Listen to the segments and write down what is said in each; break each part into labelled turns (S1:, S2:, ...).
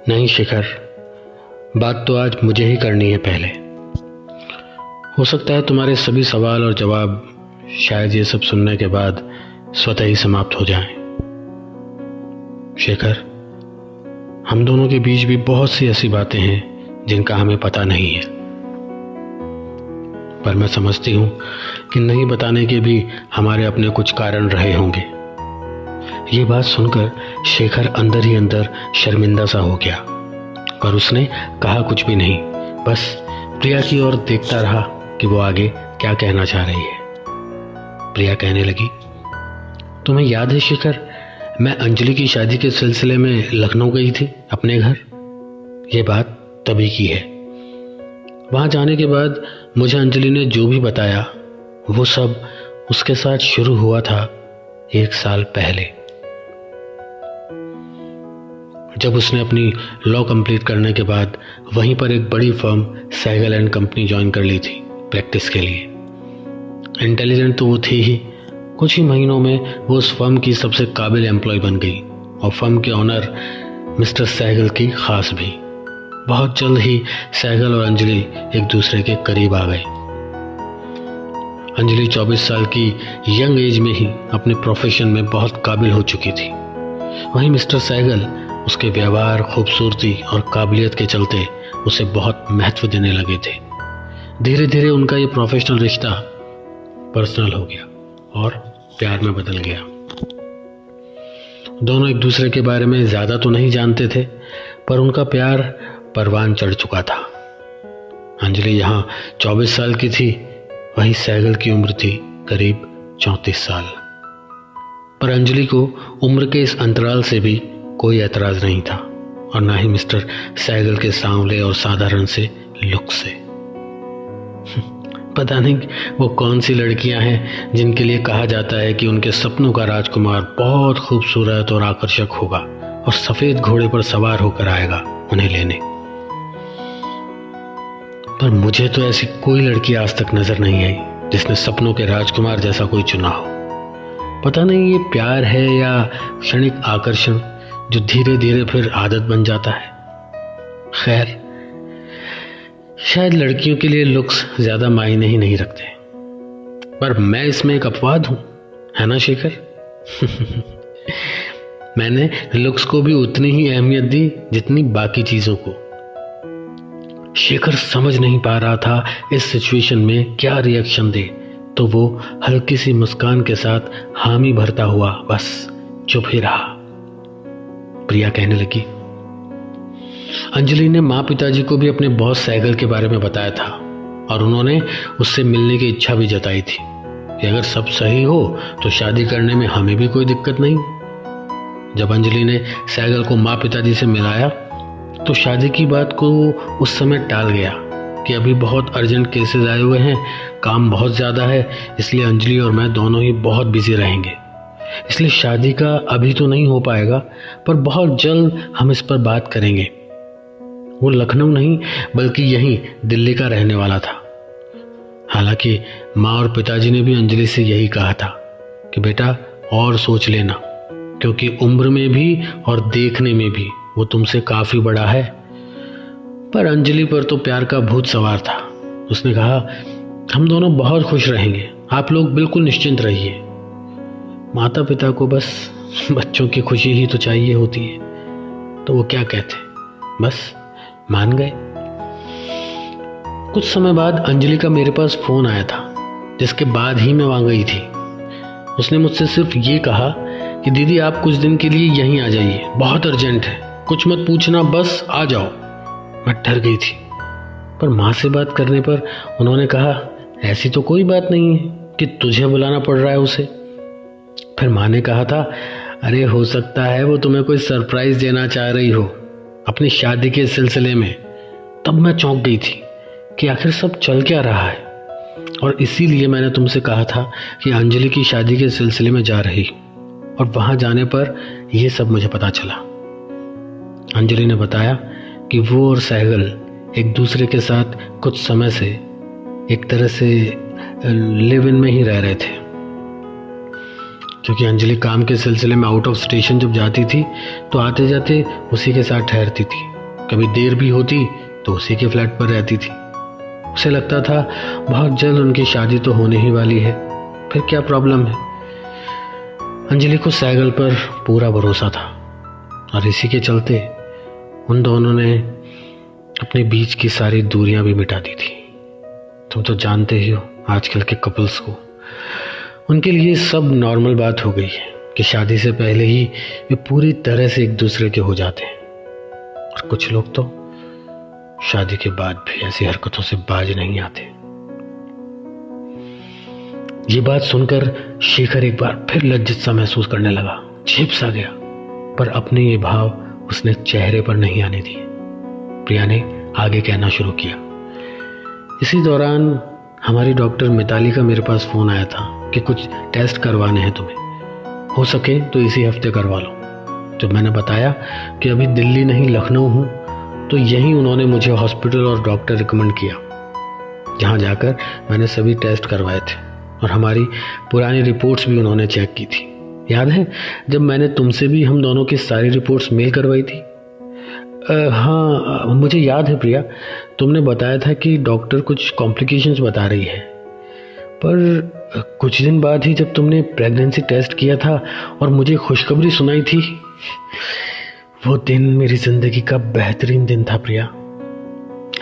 S1: नहीं शिखर, बात तो आज मुझे ही करनी है। पहले हो सकता है तुम्हारे सभी सवाल और जवाब शायद ये सब सुनने के बाद स्वतः ही समाप्त हो जाएं। शेखर, हम दोनों के बीच भी बहुत सी ऐसी बातें हैं जिनका हमें पता नहीं है, पर मैं समझती हूँ कि नहीं बताने के भी हमारे अपने कुछ कारण रहे होंगे। ये बात सुनकर शेखर अंदर ही अंदर शर्मिंदा सा हो गया, पर उसने कहा कुछ भी नहीं, बस प्रिया की ओर देखता रहा कि वो आगे क्या कहना चाह रही है। प्रिया कहने लगी, तुम्हें याद है शेखर, मैं अंजलि की शादी के सिलसिले में लखनऊ गई थी अपने घर। ये बात तभी की है। वहां जाने के बाद मुझे अंजलि ने जो भी बताया वो सब उसके साथ शुरू हुआ था 1 साल पहले, जब उसने अपनी लॉ कंप्लीट करने के बाद वहीं पर एक बड़ी firm Sehgal and company join कर ली थी प्रैक्टिस के लिए। इंटेलिजेंट तो वो थी ही, कुछ ही महीनों में वो उस फर्म की सबसे काबिल एम्प्लॉय बन गई और फर्म के ऑनर मिस्टर सहगल की खास भी। बहुत जल्द ही सहगल और अंजलि एक दूसरे के करीब आ गए। अंजलि 24 साल की यंग एज में ही अपने प्रोफेशन में बहुत काबिल हो चुकी थी। वहीं मिस्टर सहगल उसके व्यवहार, खूबसूरती और काबिलियत के चलते उसे बहुत महत्व देने लगे थे। धीरे धीरे उनका ये प्रोफेशनल रिश्ता पर्सनल हो गया और प्यार में बदल गया। दोनों एक दूसरे के बारे में ज़्यादा तो नहीं जानते थे, पर उनका प्यार परवान चढ़ चुका था। अंजलि यहाँ 24 साल की थी, वहीं सहगल की उम्र थी करीब 34 साल। पर अंजलि को उम्र के इस अंतराल से भी कोई एतराज़ नहीं था, और ना ही मिस्टर सहगल के सांवले और साधारण से लुक से। पता नहीं वो कौन सी लड़कियां हैं जिनके लिए कहा जाता है कि उनके सपनों का राजकुमार बहुत खूबसूरत और आकर्षक होगा और सफेद घोड़े पर सवार होकर आएगा उन्हें लेने। पर मुझे तो ऐसी कोई लड़की आज तक नजर नहीं आई जिसने सपनों के राजकुमार जैसा कोई चुना हो। पता नहीं ये प्यार है या क्षणिक आकर्षण जो धीरे धीरे फिर आदत बन जाता है। खैर, शायद लड़कियों के लिए लुक्स ज्यादा मायने ही नहीं रखते, पर मैं इसमें एक अपवाद हूं, है ना शेखर? मैंने लुक्स को भी उतनी ही अहमियत दी जितनी बाकी चीजों को। शेखर समझ नहीं पा रहा था इस सिचुएशन में क्या रिएक्शन दे, तो वो हल्की सी मुस्कान के साथ हामी भरता हुआ बस चुप ही रहा। प्रिया कहने लगी, अंजलि ने माँ पिताजी को भी अपने बॉस सहगल के बारे में बताया था और उन्होंने उससे मिलने की इच्छा भी जताई थी कि अगर सब सही हो तो शादी करने में हमें भी कोई दिक्कत नहीं। जब अंजलि ने सहगल को माँ पिताजी से मिलाया तो शादी की बात को उस समय टाल गया कि अभी बहुत अर्जेंट केसेस आए हुए हैं, काम बहुत ज़्यादा है, इसलिए अंजलि और मैं दोनों ही बहुत बिजी रहेंगे, इसलिए शादी का अभी तो नहीं हो पाएगा, पर बहुत जल्द हम इस पर बात करेंगे। वो लखनऊ नहीं बल्कि यहीं दिल्ली का रहने वाला था। हालांकि माँ और पिताजी ने भी अंजलि से यही कहा था कि बेटा और सोच लेना, क्योंकि उम्र में भी और देखने में भी वो तुमसे काफ़ी बड़ा है। पर अंजलि पर तो प्यार का भूत सवार था। उसने कहा, हम दोनों बहुत खुश रहेंगे, आप लोग बिल्कुल निश्चिंत रहिए। माता पिता को बस बच्चों की खुशी ही तो चाहिए होती है, तो वो क्या कहते, बस मान गए। कुछ समय बाद अंजलि का मेरे पास फोन आया था, जिसके बाद ही मैं वहां गई थी। उसने मुझसे सिर्फ ये कहा कि दीदी आप कुछ दिन के लिए यहीं आ जाइए, बहुत अर्जेंट है, कुछ मत पूछना, बस आ जाओ। मैं डर गई थी, पर माँ से बात करने पर उन्होंने कहा, ऐसी तो कोई बात नहीं है कि तुझे बुलाना पड़ रहा है उसे। फिर माँ ने कहा था, अरे हो सकता है वो तुम्हें कोई सरप्राइज देना चाह रही हो अपनी शादी के सिलसिले में। तब मैं चौंक गई थी कि आखिर सब चल क्या रहा है, और इसीलिए मैंने तुमसे कहा था कि अंजलि की शादी के सिलसिले में जा रही, और वहां जाने पर यह सब मुझे पता चला। अंजलि ने बताया कि वो और सहगल एक दूसरे के साथ कुछ समय से एक तरह से लिव इन में ही रह रहे थे, क्योंकि अंजलि काम के सिलसिले में आउट ऑफ स्टेशन जब जाती थी तो आते जाते उसी के साथ ठहरती थी कभी देर भी होती तो उसी के फ्लैट पर रहती थी। उसे लगता था बहुत जल्द उनकी शादी तो होने ही वाली है, फिर क्या प्रॉब्लम है। अंजलि को सैगल पर पूरा भरोसा था और इसी के चलते उन दोनों ने अपने बीच की सारी दूरियां भी मिटा दी थी। तुम तो जानते ही हो आजकल के कपल्स को, उनके लिए सब नॉर्मल बात हो गई है कि शादी से पहले ही वे पूरी तरह से एक दूसरे के हो जाते हैं, और कुछ लोग तो शादी के बाद भी ऐसी हरकतों से बाज नहीं आते। ये बात सुनकर शेखर एक बार फिर लज्जित सा महसूस करने लगा, झेप सा गया, पर अपने ये भाव उसने चेहरे पर नहीं आने दिए। प्रिया ने आगे कहना शुरू किया। इसी दौरान हमारी डॉक्टर मिताली का मेरे पास फोन आया था कि कुछ टेस्ट करवाने हैं तुम्हें, हो सके तो इसी हफ्ते करवा लो। जब मैंने बताया कि अभी दिल्ली नहीं लखनऊ हूँ, तो यहीं उन्होंने मुझे हॉस्पिटल और डॉक्टर रिकमेंड किया, जहाँ जाकर मैंने सभी टेस्ट करवाए थे और हमारी पुरानी रिपोर्ट्स भी उन्होंने चेक की थी। याद है जब मैंने तुमसे भी हम दोनों की सारी रिपोर्ट्स मेल करवाई थी? हाँ मुझे याद है प्रिया, तुमने बताया था कि डॉक्टर कुछ कॉम्प्लिकेशंस बता रही है, पर कुछ दिन बाद ही जब तुमने प्रेगनेंसी टेस्ट किया था और मुझे खुशखबरी सुनाई थी, वो दिन मेरी जिंदगी का बेहतरीन दिन था प्रिया।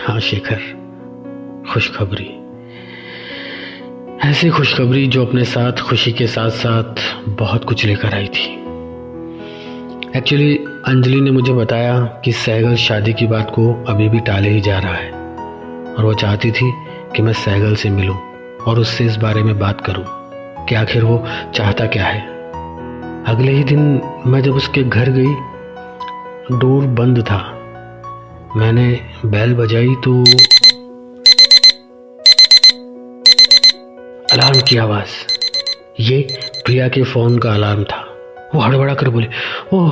S1: हाँ शेखर, खुशखबरी, ऐसी खुशखबरी जो अपने साथ खुशी के साथ साथ बहुत कुछ लेकर आई थी। एक्चुअली अंजलि ने मुझे बताया कि सैगल शादी की बात को अभी भी टाले ही जा रहा है और वो चाहती थी कि मैं सैगल से मिलूं और उससे इस बारे में बात करूं कि आखिर वो चाहता क्या है। अगले ही दिन मैं जब उसके घर गई, डोर बंद था। मैंने बेल बजाई तो अलार्म की आवाज, ये प्रिया के फोन का अलार्म था। वो हड़बड़ा कर बोले, ओह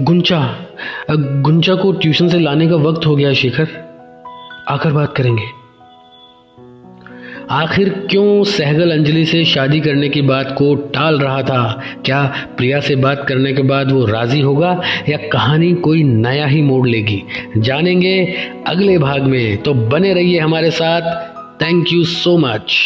S1: गुंचा को ट्यूशन से लाने का वक्त हो गया शेखर, आकर बात करेंगे। आखिर क्यों सहगल अंजलि से शादी करने की बात को टाल रहा था? क्या प्रिया से बात करने के बाद वो राजी होगा या कहानी कोई नया ही मोड़ लेगी? जानेंगे अगले भाग में, तो बने रहिए हमारे साथ। Thank you so much.